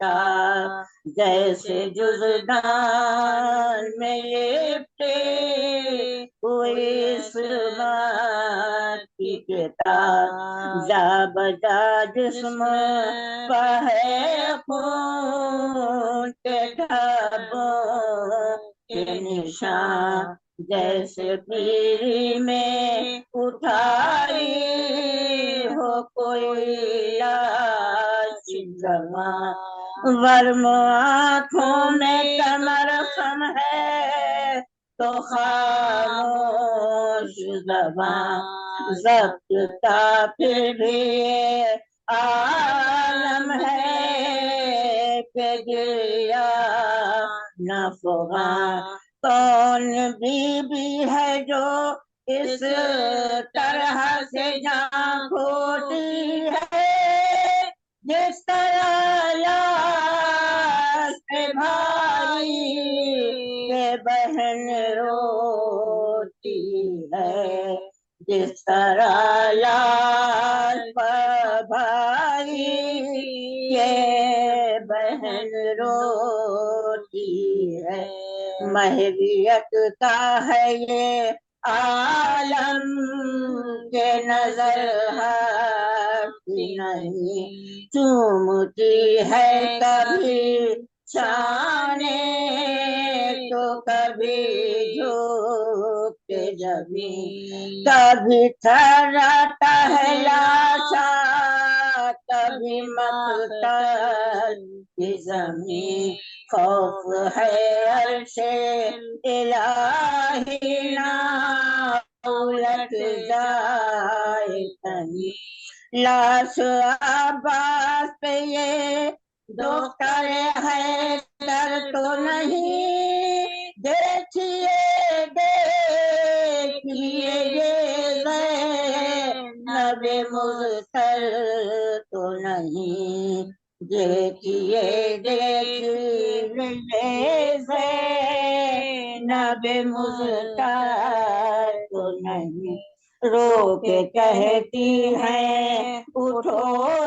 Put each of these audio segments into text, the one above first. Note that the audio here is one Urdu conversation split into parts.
ٹوٹا جیسے جزدان میں لپٹے ہوئے اس بات کی تازہ بجا جسم پر ہے خون کے دھبوں کے نشان جیسے پیری میں اٹھائی ہو کوئی لاش جوان ورم آنکھوں میں کمر خم ہے تو خاموش زبان ضبط کا پھر بھی عالم ہے کہ گریا نہ فغاں کون بی بی ہے جو اس طرح سے جان کھوتی ہے جس طرح لاش پہ بھائی کے بہن روتی ہے جس طرح لاش پہ بھائی کے بہن روتی ہے محویت کا ہے یہ عالم کے نظر ہٹتی نہیں چومتی ہے کبھی شانے تو کبھی جھوک کے زمین کبھی تھراتا ہے لاشا کبھی مقتل کی زمین خوف ہے عرش الہی نہ الٹ جائے کہیں لاش عباس پہ یہ ڈاکٹر ہے در تو نہیں دیکھیے دیکھیے یہ زینب مضطر تو نہیں دیکھیے دیکھیے زینب مضطر تو نہیں رو کے کہتی ہے اٹھو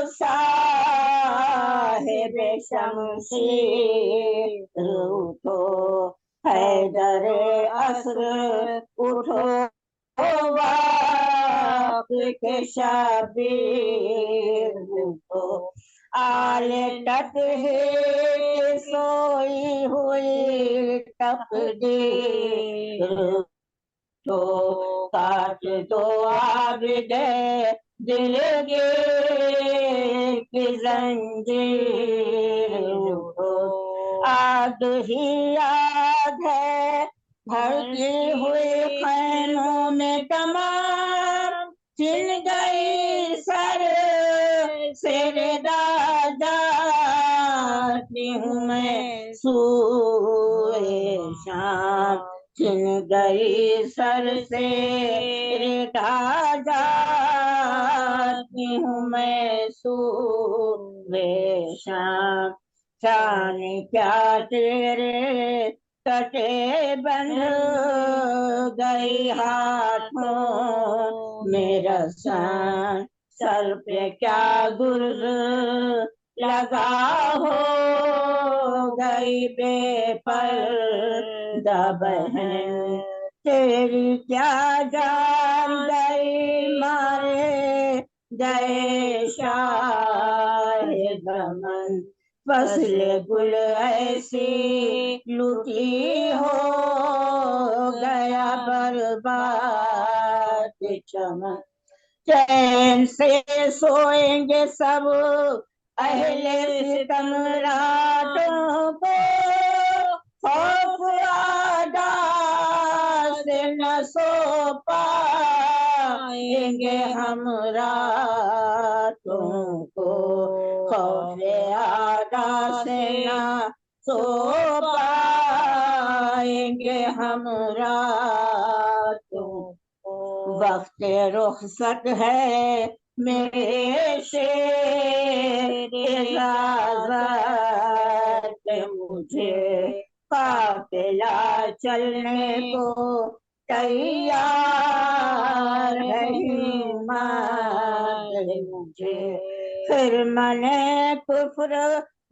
صاحب شمشیر اٹھو حیدر عصر اٹھو باپ کے شبیر اٹھو آل تطہیر سوئی ہوئی تقدیر تو کاٹ دو عابد دل کی زنجیر آگ ہی آگ ہے بھرتی ہوئی خیموں میں تمام چن گئی سر سے ردا جاتی ہوں میں سوئے شام چن گئی سر سے ردا جاتی ہوں میں سوئے شام شان کیا تیرے کٹے بندھ گئی ہاتھوں میرا سان سر پہ کیا گرز لگا ہو گئی بے پردہ بہن تیری کیا جان گئی مارے گئے شاہ دمن فصل گل ایسی لوٹی ہو گیا برباد چمن چین سے سوئیں گے سب اہل ستم راتوں کو خوف آدا سے نہ سو پائیں گے ہم راتوں کو خوف آدا سے نہ سو پائیں گے ہم راتوں وقت رخصت ہے میرے شیر اجازت مجھے قافلہ چلنے کو تیار ہے ہمت مجھے پھر من کفر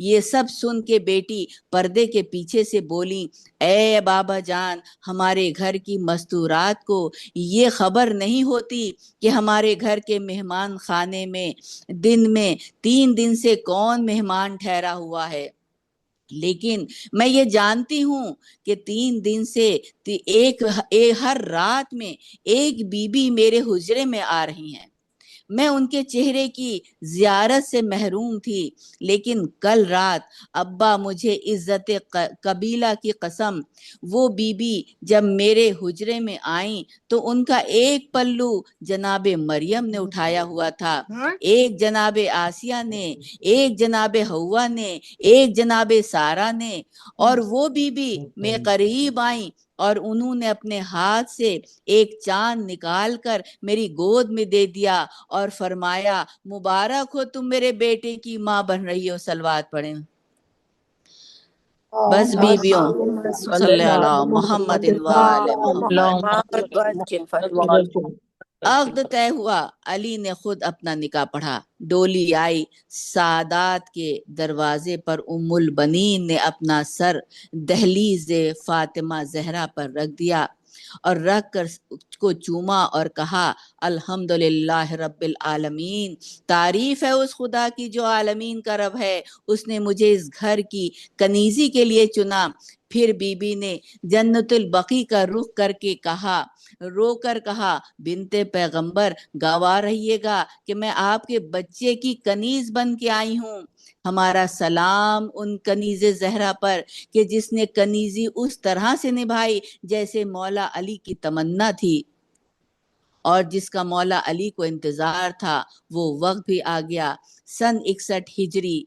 یہ سب سن کے بیٹی پردے کے پیچھے سے بولی، اے بابا جان، ہمارے گھر کی مستورات کو یہ خبر نہیں ہوتی کہ ہمارے گھر کے مہمان خانے میں دن میں 3 دن سے کون مہمان ٹھہرا ہوا ہے؟ لیکن میں یہ جانتی ہوں کہ 3 دن سے ہر رات میں ایک بی بی میرے حجرے میں آ رہی ہیں۔ میں ان کے چہرے کی زیارت سے محروم تھی، لیکن کل رات ابا مجھے عزت قبیلہ کی قسم، وہ بی بی جب میرے حجرے میں آئیں تو ان کا ایک پلو جناب مریم نے اٹھایا ہوا تھا، ایک جناب آسیہ نے، ایک جناب حوا نے، ایک جناب سارہ نے، اور وہ بی بی میں قریب آئیں اور انہوں نے اپنے ہاتھ سے ایک چاند نکال کر میری گود میں دے دیا اور فرمایا، مبارک ہو تم میرے بیٹے کی ماں بن رہی ہو۔ صلوات پڑھیں۔ بس بیویوں، صلی علی محمد وآل محمد۔ عقد طے ہوا، علی نے خود اپنا نکاح پڑھا، ڈولی آئی، سعادات کے دروازے پر ام البنین نے اپنا سر دہلیز فاطمہ زہرا پر رکھ دیا اور رکھ کر کو چوما اور کہا، الحمدللہ رب العالمین، تعریف ہے اس خدا کی جو عالمین کا رب ہے، اس نے مجھے اس گھر کی کنیزی کے لیے چنا۔ پھر بی بی نے جنت البقیع کا رخ کر کے کہا، رو کر کہا، بنت پیغمبر گواہ رہیے گا کہ میں آپ کے بچے کی کنیز بن کے آئی ہوں۔ ہمارا سلام ان کنیز زہرا پر کہ جس نے کنیزی اس طرح سے نبھائی جیسے مولا علی کی تمنا تھی، اور جس کا مولا علی کو انتظار تھا وہ وقت بھی آ گیا۔ سن 61 ہجری،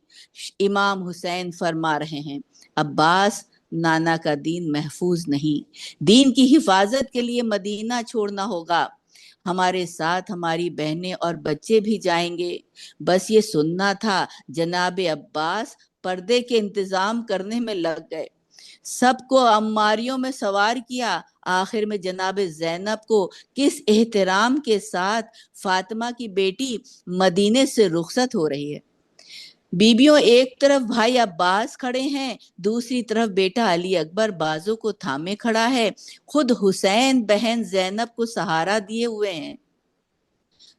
امام حسین فرما رہے ہیں، عباس، نانا کا دین محفوظ نہیں، دین کی حفاظت کے لیے مدینہ چھوڑنا ہوگا، ہمارے ساتھ ہماری بہنیں اور بچے بھی جائیں گے۔ بس یہ سننا تھا۔ جناب عباس پردے کے انتظام کرنے میں لگ گئے، سب کو عماریوں میں سوار کیا۔ آخر میں جناب زینب کو کس احترام کے ساتھ فاطمہ کی بیٹی مدینے سے رخصت ہو رہی ہے۔ بیبیوں، ایک طرف بھائی عباس کھڑے ہیں، دوسری طرف بیٹا علی اکبر بازو کو تھامے کھڑا ہے، خود حسین بہن زینب کو سہارا دیے ہوئے ہیں۔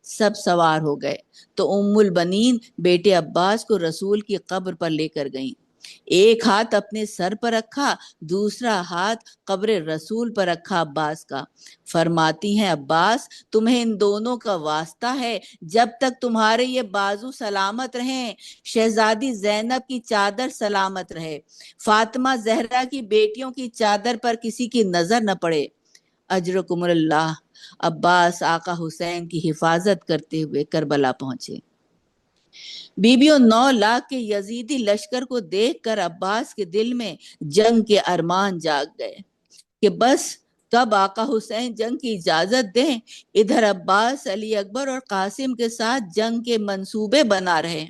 سب سوار ہو گئے تو ام البنین بیٹے عباس کو رسول کی قبر پر لے کر گئیں، ایک ہاتھ اپنے سر پر رکھا، دوسرا ہاتھ قبر رسول پر رکھا عباس کا۔ فرماتی ہیں، عباس، تمہیں ان دونوں کا واسطہ ہے، جب تک تمہارے یہ بازو سلامت رہیں، شہزادی زینب کی چادر سلامت رہے، فاطمہ زہرا کی بیٹیوں کی چادر پر کسی کی نظر نہ پڑے۔ اجرکم اللہ۔ عباس آقا حسین کی حفاظت کرتے ہوئے کربلا پہنچے۔ بیبیوں، 9 لاکھ کے یزیدی لشکر کو دیکھ کر عباس کے دل میں جنگ کے ارمان جاگ گئے کہ بس کب آقا حسین جنگ کی اجازت دیں۔ ادھر عباس علی اکبر اور قاسم کے ساتھ جنگ کے منصوبے بنا رہے،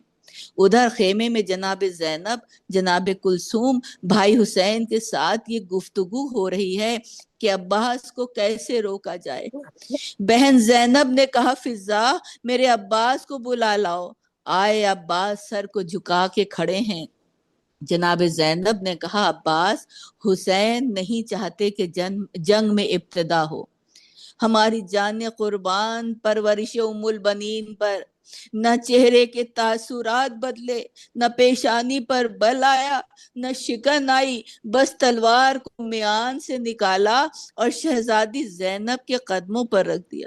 ادھر خیمے میں جناب زینب، جناب کلثوم، بھائی حسین کے ساتھ یہ گفتگو ہو رہی ہے کہ عباس کو کیسے روکا جائے۔ بہن زینب نے کہا، فضا، میرے عباس کو بلا لاؤ۔ آئے، عباس سر کو جھکا کے کھڑے ہیں۔ جناب زینب نے کہا، عباس، حسین نہیں چاہتے کہ جنگ میں ابتدا ہو۔ ہماری جان قربان پرورش ام البنین پر نہ چہرے کے تاثرات بدلے، نہ پیشانی پر بل آیا، نہ شکن آئی، بس تلوار کو میان سے نکالا اور شہزادی زینب کے قدموں پر رکھ دیا۔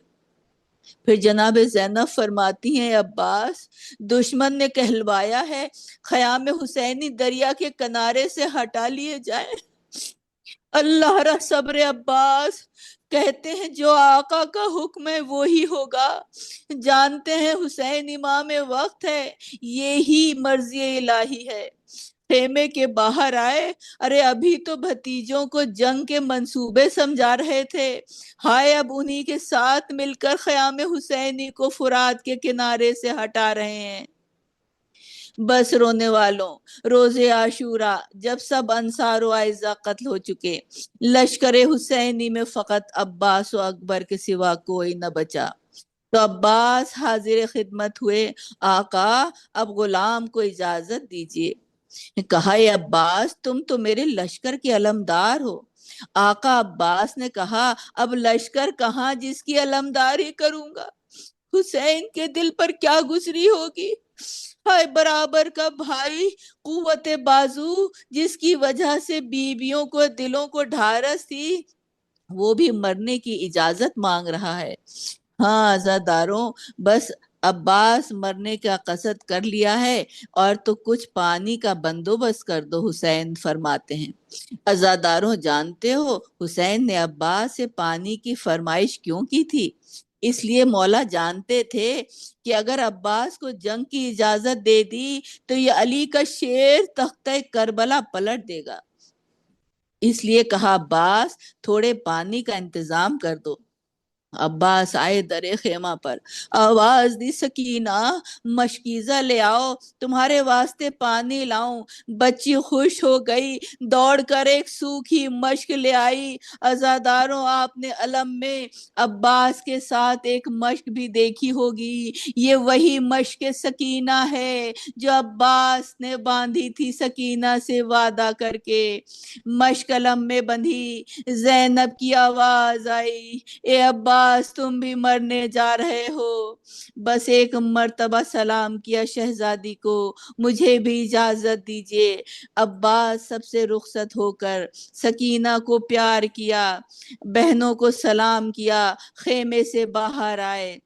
پھر جناب زینب فرماتی ہیں، عباس، دشمن نے کہلوایا ہے، خیام حسینی دریا کے کنارے سے ہٹا لیے جائیں۔ اللہ را صبر عباس، کہتے ہیں جو آقا کا حکم ہے وہی ہوگا، جانتے ہیں حسین امام وقت ہے، یہی مرضی الہی ہے۔ خیمے کے باہر آئے، ارے ابھی تو بھتیجوں کو جنگ کے منصوبے سمجھا رہے تھے، ہائے اب انہی کے ساتھ مل کر خیام حسینی کو فرات کے کنارے سے ہٹا رہے ہیں۔ بس رونے والوں، روز عاشورہ جب سب انصار و اعزا قتل ہو چکے، لشکر حسینی میں فقط عباس و اکبر کے سوا کوئی نہ بچا، تو عباس حاضر خدمت ہوئے، آقا اب غلام کو اجازت دیجیے۔ کہا اے عباس تم تو میرے لشکر کے علمدار ہو۔ آقا عباس نے کہا اب لشکر کہاں جس کی علمداری کروں گا، حسین کے دل پر کیا گزری ہوگی۔ ہائے برابر کا بھائی، قوت بازو جس کی وجہ سے بیویوں کو دلوں کو ڈھارس تھی، وہ بھی مرنے کی اجازت مانگ رہا ہے۔ ہاں عزاداروں، بس عباس مرنے کا قصد کر لیا ہے اور تو کچھ پانی کا بندوبست کر دو، حسین فرماتے ہیں۔ عزاداروں جانتے ہو حسین نے عباس سے پانی کی فرمائش کیوں کی تھی؟ اس لیے مولا جانتے تھے کہ اگر عباس کو جنگ کی اجازت دے دی تو یہ علی کا شیر تختہ کربلا پلٹ دے گا۔ اس لیے کہا عباس تھوڑے پانی کا انتظام کر دو۔ عباس آئے در خیمہ پر، آواز دی سکینہ مشکیزہ لے آؤ، تمہارے واسطے پانی لاؤں۔ بچی خوش ہو گئی، دوڑ کر ایک سوکھی مشک لے آئی۔ عزاداروں آپ نے علم میں عباس کے ساتھ ایک مشک بھی دیکھی ہوگی، یہ وہی مشک سکینہ ہے جو عباس نے باندھی تھی سکینہ سے وعدہ کر کے۔ مشک علم میں بندھی، زینب کی آواز آئی، اے عباس تم بھی مرنے جا رہے ہو؟ بس ایک مرتبہ سلام کیا شہزادی کو، مجھے بھی اجازت دیجیے۔ عباس سب سے رخصت ہو کر سکینہ کو پیار کیا، بہنوں کو سلام کیا، خیمے سے باہر آئے۔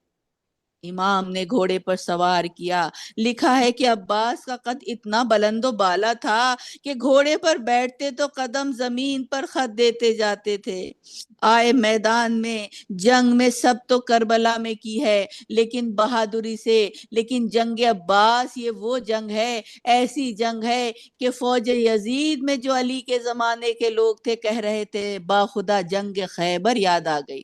امام نے گھوڑے پر سوار کیا۔ لکھا ہے کہ عباس کا قد اتنا بلند و بالا تھا کہ گھوڑے پر بیٹھتے تو قدم زمین پر خط دیتے جاتے تھے۔ آئے میدان میں، جنگ میں سب تو کربلا میں کی ہے لیکن بہادری سے، لیکن جنگ عباس یہ وہ جنگ ہے، ایسی جنگ ہے کہ فوج یزید میں جو علی کے زمانے کے لوگ تھے کہہ رہے تھے باخدا جنگ خیبر یاد آ گئی۔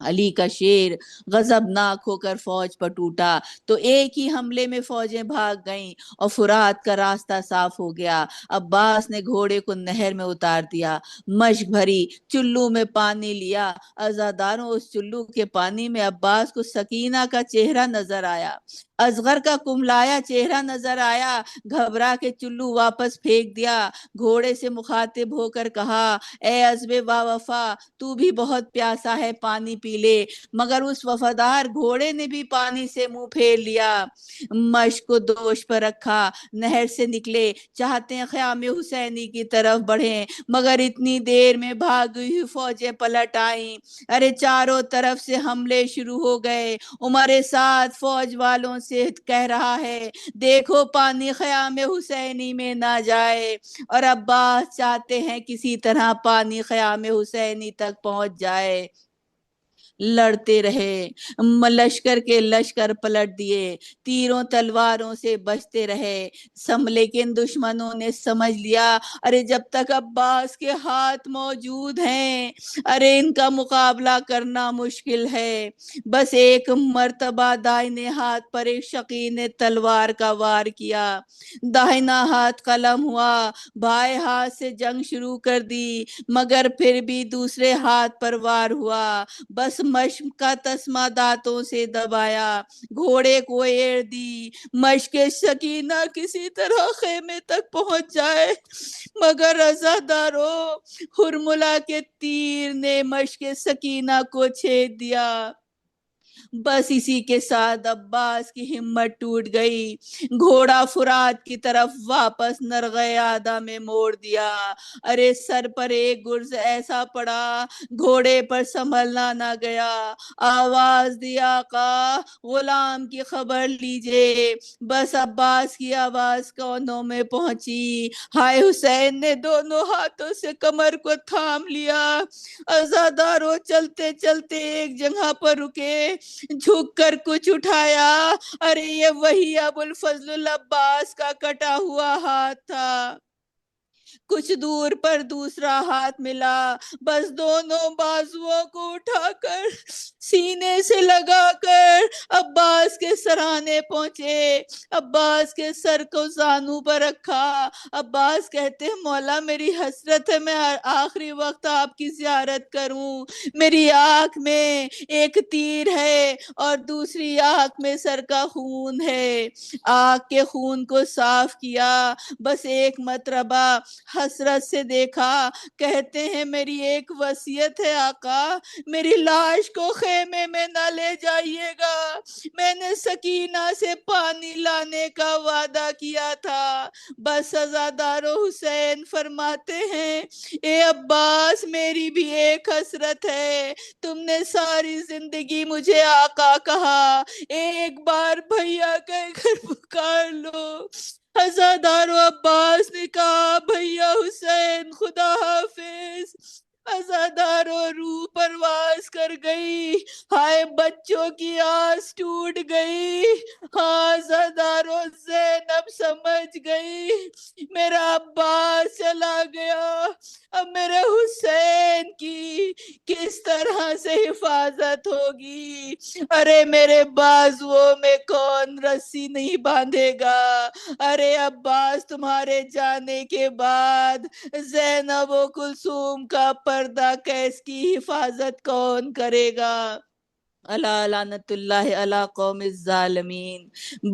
علی کا شیر غضبناک ہو کر فوج پر ٹوٹا تو ایک ہی حملے میں فوجیں بھاگ گئیں اور فرات کا راستہ صاف ہو گیا۔ عباس نے گھوڑے کو نہر میں اتار دیا، مشک بھری، چلو میں پانی لیا۔ عزاداروں اس چلو کے پانی میں عباس کو سکینہ کا چہرہ نظر آیا، اصغر کا کملایا چہرہ نظر آیا۔ گھبرا کے چلو واپس پھینک دیا، گھوڑے سے مخاطب ہو کر کہا اے عزب با وفا، تو بھی بہت پیاسا ہے، پانی پی لے۔ مگر اس وفادار گھوڑے نے بھی پانی سے منہ پھیر لیا۔ مشک کو دوش پر رکھا، نہر سے نکلے، چاہتے ہیں خیام حسینی کی طرف بڑھیں، مگر اتنی دیر میں بھاگی ہوئی فوجیں پلٹ آئیں۔ ارے چاروں طرف سے حملے شروع ہو گئے۔ عمر سعد فوج والوں سے کہہ رہا ہے دیکھو پانی خیام حسینی میں نہ جائے، اور عباس چاہتے ہیں کسی طرح پانی خیام حسینی تک پہنچ جائے۔ لڑتے رہے، لشکر کے لشکر پلٹ دیے، تیروں تلواروں سے بچتے رہے۔ لیکن دشمنوں نے سمجھ لیا ارے جب تک عباس کے ہاتھ موجود ہیں ارے ان کا مقابلہ کرنا مشکل ہے۔ بس ایک مرتبہ دائنے ہاتھ پر ایک شقی نے تلوار کا وار کیا، دائنا ہاتھ قلم ہوا، بائیں ہاتھ سے جنگ شروع کر دی، مگر پھر بھی دوسرے ہاتھ پر وار ہوا۔ بس مشق کا تسمہ دانتوں سے دبایا، گھوڑے کو ایڑ دی، مشق سکینہ کسی طرح خیمے تک پہنچ جائے، مگر عزادارو ہرملا کے تیر نے مشق سکینہ کو چھید دیا۔ بس اسی کے ساتھ عباس کی ہمت ٹوٹ گئی، گھوڑا فرات کی طرف واپس نرغہ آدھا میں موڑ دیا۔ ارے سر پر ایک گرز ایسا پڑا گھوڑے پر سنبھلنا نہ گیا۔ آواز دی آقا غلام کی خبر لیجئے۔ بس عباس کی آواز کانوں میں پہنچی، ہائے حسین نے دونوں ہاتھوں سے کمر کو تھام لیا۔ عزاداروں چلتے چلتے ایک جگہ پر رکے، جھک کر کچھ اٹھایا، ارے یہ وہی ابو الفضل العباس کا کٹا ہوا ہاتھ تھا۔ کچھ دور پر دوسرا ہاتھ ملا، بس دونوں بازوؤں کو اٹھا کر سینے سے لگا کر عباس کے سرانے پہنچے، عباس کے سر کو زانو پر رکھا۔ عباس کہتے ہیں مولا میری حسرت ہے میں آخری وقت آپ کی زیارت کروں، میری آنکھ میں ایک تیر ہے اور دوسری آنکھ میں سر کا خون ہے۔ آنکھ کے خون کو صاف کیا، بس ایک مرتبہ حسرت سے دیکھا۔ کہتے ہیں میری ایک وصیت ہے آقا، میری لاش کو خیمے میں نہ لے جائیے گا، میں نے سکینہ سے پانی لانے کا وعدہ کیا تھا۔ بس عزادارو حسین فرماتے ہیں اے عباس میری بھی ایک حسرت ہے، تم نے ساری زندگی مجھے آقا کہا، ایک بار بھیا کہہ کر پکار لو۔ عزادارو عباس نے کہا بھیا حسین خدا حافظ۔ عزادارو روح پرواز کر گئی، ہائے بچوں کی آس ٹوٹ گئی۔ ہاں عزادارو زینب سمجھ گئی میرا عباس چلا گیا، اب میرے حسین کی کس طرح سے حفاظت ہوگی؟ ارے میرے بازوؤں میں کون رسی نہیں باندھے گا؟ ارے عباس تمہارے جانے کے بعد زینب و کلثوم کا پردہ کیس کی حفاظت کون کرے گا؟ اللہ لعنت اللہ علی قوم الظالمین۔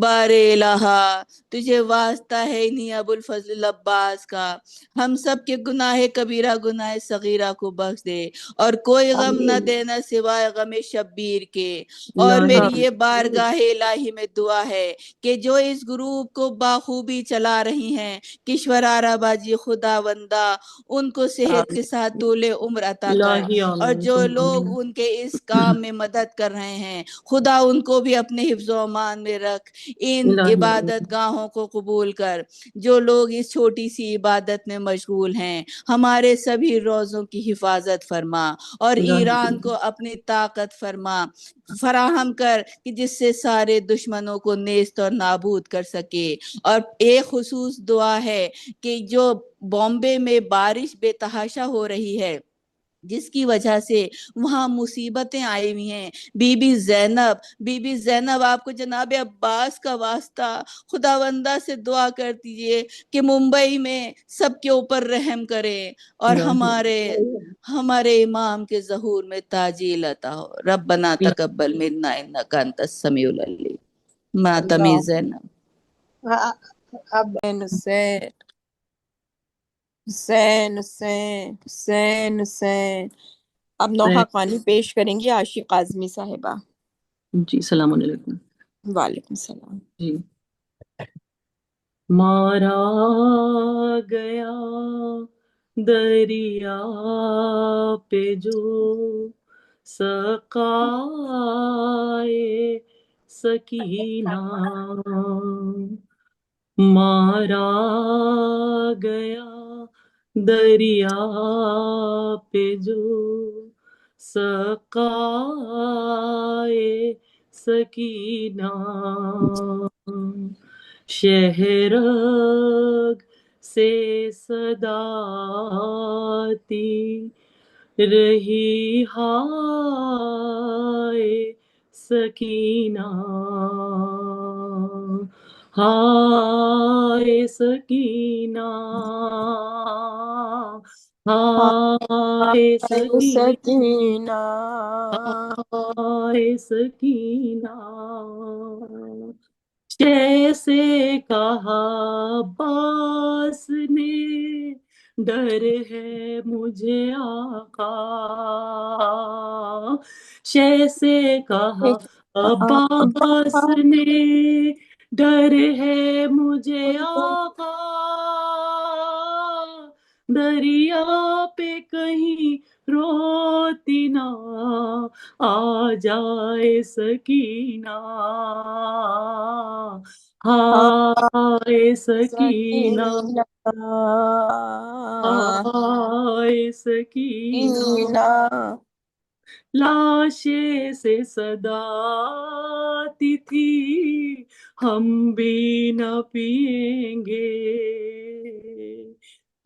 بار الہ تجھے واسطہ ہے نہیں ابو الفضل عباس کا، ہم سب کے گناہ کبیرہ گناہ صغیرہ کو بخش دے اور کوئی غم نہ دینا سوائے غم شبیر کے۔ اور میری یہ بارگاہ الہی میں دعا ہے کہ جو اس گروپ کو باخوبی چلا رہی ہیں، کشور آرا باجی خدا وندہ ان کو صحت کے ساتھ طول عمر عطا کر، الہی اور آمین جو ثم لوگ آمین۔ ان کے اس کام میں مدد کر رہے ہیں خدا ان کو بھی اپنے حفظ و امان میں رکھ، ان الہی عبادت گاہوں کو قبول کر۔ جو لوگ اس چھوٹی سی عبادت میں مشغول ہیں ہمارے سبھی روزوں کی حفاظت فرما، اور ایران کو اپنی طاقت فراہم کر کہ جس سے سارے دشمنوں کو نیست اور نابود کر سکے۔ اور ایک خصوص دعا ہے کہ جو بامبے میں بارش بے تحاشا ہو رہی ہے جس کی وجہ سے وہاں مصیبتیں آئی ہوئی ہیں، بی بی زینب آپ کو جناب عباس کا واسطہ خداوندہ سے دعا کر دیجئے کہ ممبئی میں سب کے اوپر رحم کرے اور ہمارے امام کے ظہور میں تعجیل عطا ہو۔ ربنا تقبل منا انک انت السمیع العلیم۔ ماتمی زینب۔ اب حسین حسین حسین حسین حسین حسین۔ اب نوحہ خوانی پیش کریں گی عاشق اعظمی صاحبہ۔ جی السلام علیکم۔ وعلیکم السلام۔ جی مارا گیا دریا پہ جو سقائے سکینہ، مارا گیا دریا پہ جو سقائے سکینہ، شہرگ سے صدا آتی رہی ہائے سکینہ، ہائے سکینہ، ہائے سکینہ، سکینہ ہائے سکینہ، جیسے کہا عباس نے ڈر ہے مجھے آقا، جیسے کہا عباس نے ڈر ہے مجھے آقا، دریا پہ کہیں روتی نہ آ جائے سکینہ، ہائے سکینہ، ہائے سکینہ، لاشیں سے صدا آتی تھی ہم بھی نہ پئیں گے،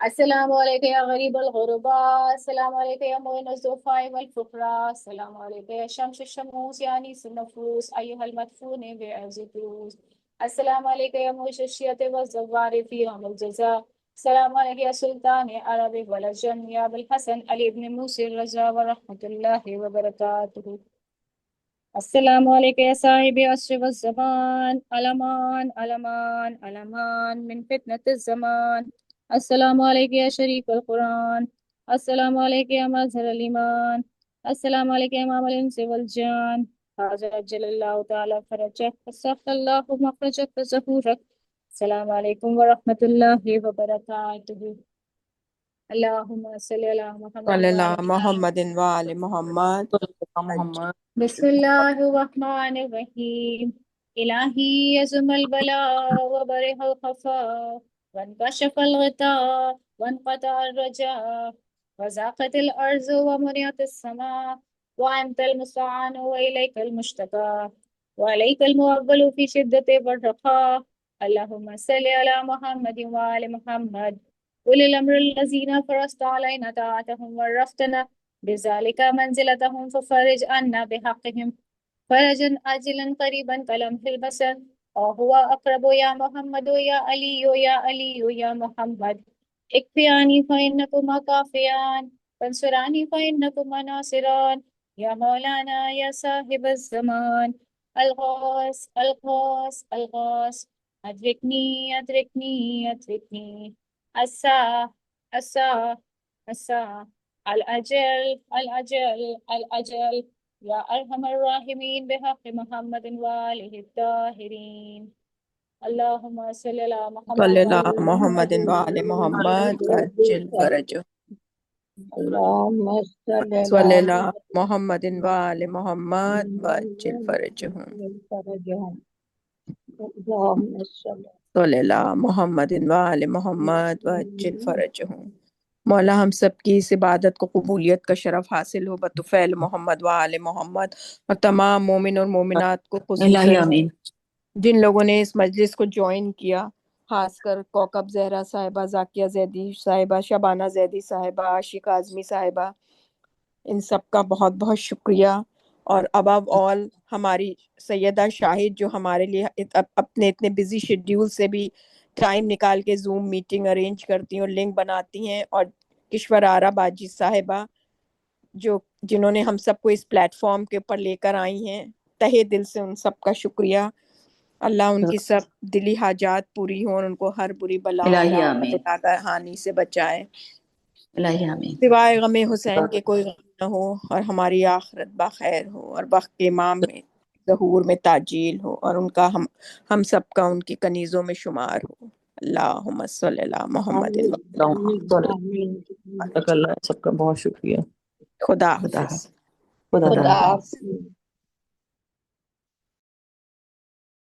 السلام عليك يا غريب الغرباء، السلام عليك يا معين الضعفاء والفقراء، السلام عليك يا شمس الشموس يا أنيس النفوس أيها المدفون بعز الدروس، السلام عليك يا موش الشية والزوار في يوم الجزاء، السلام عليك يا سلطان عربي والجم يا أبو الحسن علي بن موسى الرجاء ورحمة الله وبركاته. السلام عليك يا صاحبي أشرف الزمان، ألمان ألمان ألمان من فتنة الزمان، السلام عليك يا شريف القرآن، السلام عليك يا مظهر الإيمان، السلام عليك يا إمام الإنس والجان، هذا أجل الله تعالى فرجك وسخ الله مخرجك وزهورك، السلام عليكم ورحمة الله وبركاته. اللهم صل على محمد صلی وعلى اللہ محمد وآل محمد. محمد. بسم الله الرحمن الرحيم. إلهي يزم البلاء وبرح الخفاء وانكشف الغطاء وانقطع الرجاء وزاقت الأرض ومنعت السماء وأنت المستعان وإليك المشتكى وعليك الموكل في شدة والرخاء. اللهم صل على محمد وآل محمد أولي الأمر الذين فرضت علينا طاعتهم ورفتنا بذلك منزلتهم ففرج عنا بحقهم فرجا عاجلا قريبا كلمح البصر وهو أقرب يا محمد يا علي يا علي يا محمد. اكفياني فإنكما كافيان فانصراني فإنكما ناصران يا مولانا يا صاحب الزمان. الغاث الغاث الغاث أدركني أدركني أدركني الساعة الساعة الساعة الأجل الأجل الأجل يا أرحم الراحمين بحق محمد وآله الطاهرين. اللهم صل على محمد صلی اللہ وآل محمد محمد. وآل محمد وعجل فرجہ. اللهم صل صلی على اللہ محمد وآل محمد وعجل فرجہم. فرجهم. اللهم صل صلی اللہ محمد وآل محمد وعجل فرجہم. مولا ہم سب کی اس عبادت کو قبولیت کا شرف حاصل ہو بطفیل محمد وآل محمد، اور تمام مومن اور مومنات کو الہی خصوصاً آمین. جن لوگوں نے اس مجلس کو جوائن کیا، خاص کر کوکب زہرا صاحبہ، ذاکیہ زیدی صاحبہ، شبانہ زیدی صاحبہ، عاشقہ اعظمی صاحبہ، ان سب کا بہت بہت شکریہ. اور ابو آل ہماری سیدہ شاہد جو ہمارے لیے اپنے اتنے بزی شیڈیول سے بھی ٹائم نکال کے زوم میٹنگ ارینج کرتی ہیں اور لنک بناتی ہیں، اور کشور آرا باجی صاحبہ جنہوں نے ہم سب کو اس پلیٹ فارم کے اوپر لے کر آئی ہیں، تہہ دل سے ان سب کا شکریہ. اللہ ان کی سب دلی حاجات پوری ہوں اور ان کو ہر بری بلا اور الہی آفت آمین. و ہانی سے بچائے، الہی آمین. سوائے غم حسین کے کوئی غم نہ ہو، اور ہماری آخرت بخیر ہو، اور وقت امام میں ظہور میں تعجیل ہو، اور ان کا ہم سب کا ان کی کنیزوں میں شمار ہو. اللہم صلی اللہ محمد و آمین. اللہ سب کا بہت شکریہ. خدا خدا حافظ. خدا خدا حافظ. حافظ.